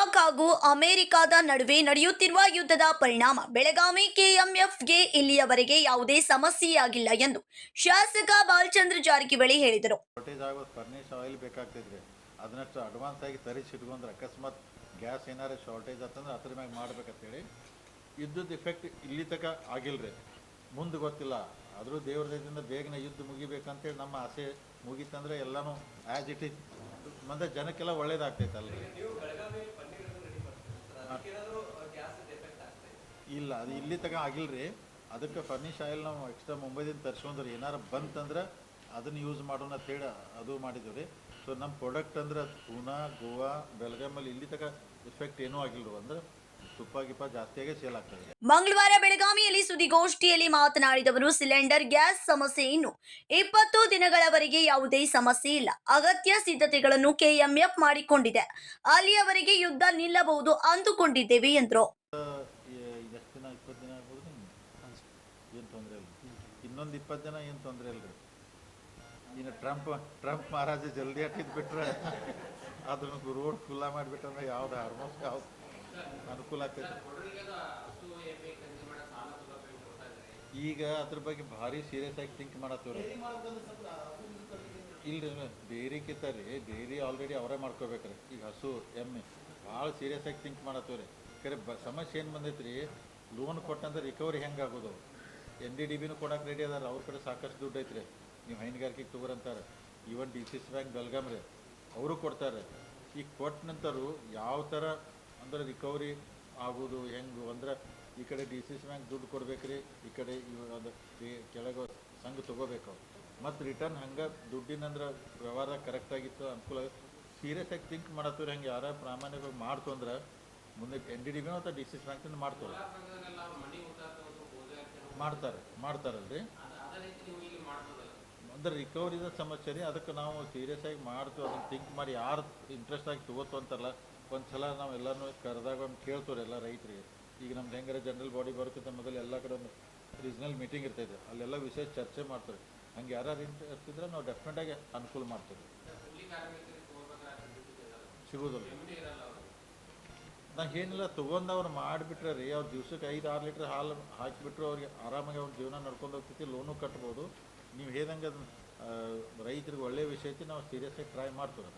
Iraq ಹಾಗೂ ಅಮೆರಿಕದ ನಡುವೆ ನಡೆಯುತ್ತಿರುವ ಯುದ್ಧದ ಪರಿಣಾಮ ಬೆಳಗಾವಿ ಕೆಎಂಎಫ್ಗೆ ಇಲ್ಲಿಯವರೆಗೆ ಯಾವುದೇ ಸಮಸ್ಯೆಯಾಗಿಲ್ಲ ಎಂದು ಶಾಸಕ ಬಾಲಚಂದ್ರ ಜಾರಕಿಹೊಳಿ ಹೇಳಿದರು. ಶಾರ್ಟೇಜ್ ಆಗೋದು ಫರ್ನಿಶ್ ಆಯಿಲ್ ಬೇಕಾಗ್ತಿದ್ರಿ, ಅದನ್ನಷ್ಟು ಅಡ್ವಾನ್ಸ್ ಆಗಿ ತರಿಸಿಟ್ಕೊಂಡ್ರೆ ಅಕಸ್ಮಾತ್ ಗ್ಯಾಸ್ ಏನಾರು ಶಾರ್ಟೇಜ್ ಆತಂದ್ರೆ ಅದ್ರ ಮ್ಯಾಗ ಮಾಡ್ಬೇಕಂತೇಳಿ ಯುದ್ಧದ ಇಫೆಕ್ಟ್ ಇಲ್ಲಿ ತನಕ ಆಗಿಲ್ಲರಿ. ಮುಂದೆ ಗೊತ್ತಿಲ್ಲ, ಆದರೂ ದೇವ್ರ ದಯದಿಂದ ಬೇಗನೆ ಯುದ್ಧ ಮುಗಿಬೇಕಂತೇಳಿ ನಮ್ಮ ಆಸೆ ಮುಗೀತಂದ್ರೆ ಎಲ್ಲನೂ ಆ್ಯಸ್ ಇಟ್ ಈಸ್ ಮುಂದೆ ಜನಕ್ಕೆಲ್ಲ ಒಳ್ಳೇದಾಗ್ತೈತಲ್ರಿ. ಇಲ್ಲ, ಅದು ಇಲ್ಲಿ ತನಕ ಆಗಿಲ್ಲರಿ. ಅದಕ್ಕೆ ಫರ್ನಿಶ್ ಆಯಿಲ್ ನಾವು ಎಕ್ಸ್ಟ್ರಾ ಮುಂಬೈದಿಂದ ತರಿಸ್ಕೊಂಡ್ರಿ, ಏನಾರು ಬಂತಂದ್ರೆ ಅದನ್ನು ಯೂಸ್ ಮಾಡೋಣ ಅಂತೇಳಿ ಅದು ಮಾಡಿದ್ದೀವಿ ರೀ. ಸೊ ನಮ್ಮ ಪ್ರಾಡಕ್ಟ್ ಅಂದ್ರೆ ಪೂನಾ, ಗೋವಾ, ಬೆಳಗಾಮಲ್ಲಿ ಇಲ್ಲಿ ತನಕ ಇಫೆಕ್ಟ್ ಏನೂ ಆಗಿಲ್ಲರು. ಅಂದ್ರೆ ತುಪ್ಪ ಗಿಪ್ಪ ಜಾಸ್ತಿಯಾಗಿ ಸೇಲ್ ಆಗ್ತದೆ. ಮಂಗಳವಾರ ಬೆಳಗಾವಿಯಲ್ಲಿ ಸುದ್ದಿಗೋಷ್ಠಿಯಲ್ಲಿ ಮಾತನಾಡಿದವರು, ಸಿಲಿಂಡರ್ ಗ್ಯಾಸ್ ಸಮಸ್ಯೆ ಇನ್ನು 20 ದಿನಗಳವರೆಗೆ ಯಾವುದೇ ಸಮಸ್ಯೆ ಇಲ್ಲ. ಅಗತ್ಯ ಸಿದ್ಧತೆಗಳನ್ನು ಕೆಎಂಎಫ್ ಮಾಡಿಕೊಂಡಿದೆ. ಅಲ್ಲಿಯವರೆಗೆ ಯುದ್ಧ ನಿಲ್ಲಬಹುದು ಅಂದುಕೊಂಡಿದ್ದೇವೆ ಎಂದರು. ಎಷ್ಟು ದಿನ, 20 ದಿನ ಆಗ್ಬೋದು, ಏನು ತೊಂದರೆ ಇಲ್ಲ. ಇನ್ನೊಂದು 20 ದಿನ ಏನು ತೊಂದರೆ ಇಲ್ಲ ರೀ. ಇನ್ನು ಟ್ರಂಪ್ ಮಹಾರಾಜ ಜಲ್ದಿ ಅಟ್ಟಿದ್ದು ಬಿಟ್ರೆ ಅದನ್ನು ರೋಡ್ ಖುಲ್ಲಾ ಮಾಡಿಬಿಟ್ರೆ ಯಾವ್ದು ಆಲ್ಮೋಸ್ಟ್ ಯಾವ್ದು ಅನುಕೂಲ ಆಗ್ತೈತೆ. ಈಗ ಅದ್ರ ಬಗ್ಗೆ ಭಾರಿ ಸೀರಿಯಸ್ ಆಗಿ ಥಿಂಕ್ ಮಾಡತ್ತವ್ರಿ. ಇಲ್ರಿ, ಡೈರಿಕಿಂತ ರೀ, ಡೈರಿ ಆಲ್ರೆಡಿ ಅವರೇ ಮಾಡ್ಕೋಬೇಕ್ರಿ. ಈಗ ಹಸು ಎಮ್ಮೆ ಭಾಳ ಸೀರಿಯಸ್ ಆಗಿ ಥಿಂಕ್ ಮಾಡತ್ತವ್ರಿ. ಖರೆ ಸಮಸ್ಯೆ ಏನು ಬಂದೈತೆ ರೀ, ಲೋನ್ ಕೊಟ್ಟಂದ್ರೆ ರಿಕವರಿ ಹೆಂಗೆ ಆಗೋದು. NDDBನೂ ಕೊಡಕ್ಕೆ ರೆಡಿ ಅದಾರ, ಅವ್ರ ಕಡೆ ಸಾಕಷ್ಟು ದುಡ್ಡು ಐತ್ರಿ. ನೀವು ಹೈನುಗಾರಿಕೆಗೆ ತೊಗೊರಂತಾರೆ. ಈವನ್ DCC ಬ್ಯಾಂಕ್ ಬೆಳಗಾಂ ರೀ, ಅವರು ಕೊಡ್ತಾರೆ. ಈಗ ಕೊಟ್ಟ ನಂತರೂ ಯಾವ ಥರ ಅಂದ್ರೆ ರಿಕವರಿ ಆಗೋದು ಹೆಂಗೆ ಅಂದ್ರೆ, ಈ ಕಡೆ DCC ಬ್ಯಾಂಕ್ ದುಡ್ಡು ಕೊಡ್ಬೇಕ್ರಿ, ಈ ಕಡೆ ಅದು ಕೆಳಗೆ ಸಂಘ ತೊಗೋಬೇಕು, ಮತ್ತು ರಿಟರ್ನ್ ಹಂಗೆ ದುಡ್ಡಿನಂದ್ರೆ ವ್ಯವಹಾರ ಕರೆಕ್ಟಾಗಿತ್ತು, ಅನುಕೂಲ ಆಗುತ್ತೆ. ಸೀರಿಯಸ್ ಆಗಿ ಥಿಂಕ್ ಮಾಡತ್ತವ್ರಿ. ಹಂಗೆ ಯಾರ ಪ್ರಾಮಾಣಿಕವಾಗಿ ಮಾಡ್ತು ಅಂದ್ರೆ ಮುಂದೆ NDDB ಅಥವಾ DCC ಬ್ಯಾಂಕಿಂದ ಮಾಡ್ತಾರೆ ಮಾಡ್ತಾರಲ್ರಿ. ಅಂದ್ರೆ ರಿಕವರಿದ ಸಮಸ್ಯೆ ರೀ. ಅದಕ್ಕೆ ನಾವು ಸೀರಿಯಸ್ ಆಗಿ ಮಾಡ್ತೀವಿ. ಅದನ್ನು ಥಿಂಕ್ ಮಾಡಿ ಯಾರು ಇಂಟ್ರೆಸ್ಟ್ ಆಗಿ ತೊಗೋತು ಅಂತಲ್ಲ, ಒಂದು ಸಲ ನಾವು ಎಲ್ಲನೂ ಕರೆದಾಗ ಒಂದು ಕೇಳ್ತವ್ರಿ ಎಲ್ಲ ರೈತರಿಗೆ. ಈಗ ನಮ್ದು ಹೆಂಗಾರೆ ಜನರಲ್ ಬಾಡಿ ಬರೋಕ್ಕಿಂತ ಮೊದಲು ಎಲ್ಲ ಕಡೆ ಒಂದು ರೀಜ್ನಲ್ ಮೀಟಿಂಗ್ ಇರ್ತೈತೆ, ಅಲ್ಲೆಲ್ಲ ವಿಷಯ ಚರ್ಚೆ ಮಾಡ್ತಾರೆ. ಹಂಗೆ ಯಾರು ಇಂಟ್ರೆಸ್ಟ್ ಇದ್ರೆ ನಾವು ಡೆಫಿನೆಟಾಗಿ ಅನುಕೂಲ ಮಾಡ್ತೀವಿ. ಸಿಗೋದಿಲ್ಲ, ನಾ ಏನಿಲ್ಲ, ತೊಗೊಂಡವ್ರು ಮಾಡಿಬಿಟ್ರೆ ರೀ, ಅವ್ರು ದಿವ್ಸಕ್ಕೆ 5-6 ಲೀಟ್ರ್ ಹಾಲು ಹಾಕಿಬಿಟ್ರು ಅವ್ರಿಗೆ ಆರಾಮಾಗಿ ಅವ್ರ ಜೀವನ ನಡ್ಕೊಂಡು ಹೋಗ್ತೈತಿ, ಲೋನು ಕಟ್ಬೋದು. ನೀವು ಹೇಳ್ದಂಗೆ ಅದನ್ನು ರೈತರಿಗೆ ಒಳ್ಳೆಯ ವಿಷಯ ಐತಿ, ನಾವು ಸೀರಿಯಸ್ ಆಗಿ ಟ್ರೈ ಮಾಡ್ತೀವಿ.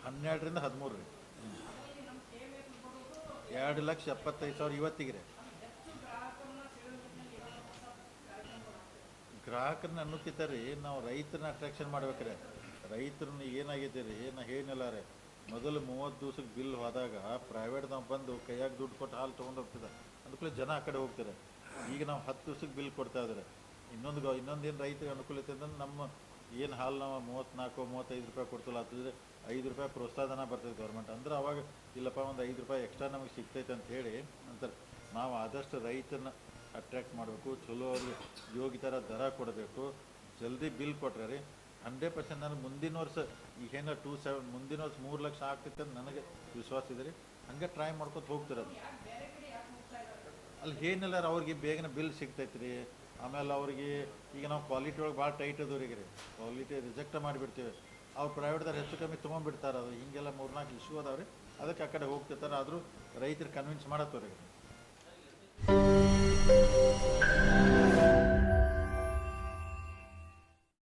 12ರಿಂದ 13 ರೀ. 2,75,000 ಇವತ್ತಿಗೆ ರೀ. ಗ್ರಾಹಕರನ್ನ ಅನ್ನೋಕ್ಕಿಂತ ರೀ, ನಾವು ರೈತರನ್ನ ಅಟ್ರಾಕ್ಷನ್ ಮಾಡ್ಬೇಕ್ರೆ. ರೈತರನ್ನ ಏನಾಗೈತೆ ರೀ, ಏನಿಲ್ಲ ರೀ, ಮೊದಲು 30 ದಿವ್ಸಕ್ಕೆ ಬಿಲ್ ಹೋದಾಗ ಪ್ರೈವೇಟ್ದವ್ರು ಬಂದು ಕೈಯಾಗ ದುಡ್ಡು ಕೊಟ್ಟು ಹಾಲು ತೊಗೊಂಡು ಹೋಗ್ತಿದ್ದ, ಅದಕ್ಕೂ ಜನ ಆ ಕಡೆ ಹೋಗ್ತಾರೆ. ಈಗ ನಾವು 10 ದಿವ್ಸಕ್ಕೆ ಬಿಲ್ ಕೊಡ್ತಾ ಇದ್ದಾರೆ. ಇನ್ನೊಂದೇನು ರೈತರಿಗೆ ಅನುಕೂಲ ಐತೆ ಅಂದ್ರೆ, ನಮ್ಮ ಏನು ಹಾಲು ನಾವು 34-35 ರೂಪಾಯಿ ಕೊಡ್ತಿಲ್ಲ, ಅಂತಂದರೆ 5 ರೂಪಾಯಿ ಪ್ರೋತ್ಸಾಹನ ಬರ್ತೈತೆ ಗೌರ್ಮೆಂಟ್. ಅಂದ್ರೆ ಅವಾಗ ಇಲ್ಲಪ್ಪ ಒಂದು 5 ರೂಪಾಯಿ ಎಕ್ಸ್ಟ್ರಾ ನಮಗೆ ಸಿಗ್ತೈತೆ ಅಂತ ಹೇಳಿ ಅಂತಾರೆ. ನಾವು ಆದಷ್ಟು ರೈತನ ಅಟ್ರ್ಯಾಕ್ಟ್ ಮಾಡಬೇಕು, ಚಲೋ ಅವ್ರಿಗೆ ಯೋಗಿ ಥರ ದರ ಕೊಡಬೇಕು. ಜಲ್ದಿ ಬಿಲ್ ಕೊಟ್ಟರೆ ರೀ 100% ನನಗೆ ಮುಂದಿನ ವರ್ಷ ಈಗೇನೋ 27 ಮುಂದಿನ ವರ್ಷ 3 ಲಕ್ಷ ಆಗ್ತೈತೆ ಅಂತ ನನಗೆ ವಿಶ್ವಾಸ ಇದೆ ರೀ. ಹಂಗೆ ಟ್ರೈ ಮಾಡ್ಕೊತ ಹೋಗ್ತಿರೋದು. ಅಲ್ಲಿ ಏನಿಲ್ಲ, ಅವ್ರಿಗೆ ಬೇಗನೆ ಬಿಲ್ ಸಿಗ್ತೈತೆ ರೀ. ಆಮೇಲೆ ಅವ್ರಿಗೆ ಈಗ ನಾವು ಕ್ವಾಲಿಟಿ ಒಳಗೆ ಭಾಳ ಟೈಟ್ ಅದವ್ರಿಗೆ ರೀ, ಕ್ವಾಲಿಟಿ ರಿಜೆಕ್ಟ್ ಮಾಡಿಬಿಡ್ತೀವಿ. ಅವ್ರು ಪ್ರೈವೇಟ್ದಾರು ಹೆಚ್ಚು ಕಮ್ಮಿ ತೊಗೊಂಡ್ಬಿಡ್ತಾರೆ. ಅದು ಹೀಗೆಲ್ಲ 3-4 ಇಶ್ಯೂ ಅದಾವೆ ರೀ, ಅದಕ್ಕೆ ಆ ಕಡೆ ಹೋಗ್ತಿರ್ತಾರೆ. ಆದರೂ ರೈತರು ಕನ್ವಿನ್ಸ್ ಮಾಡತ್ತವ್ರಿಗೆ.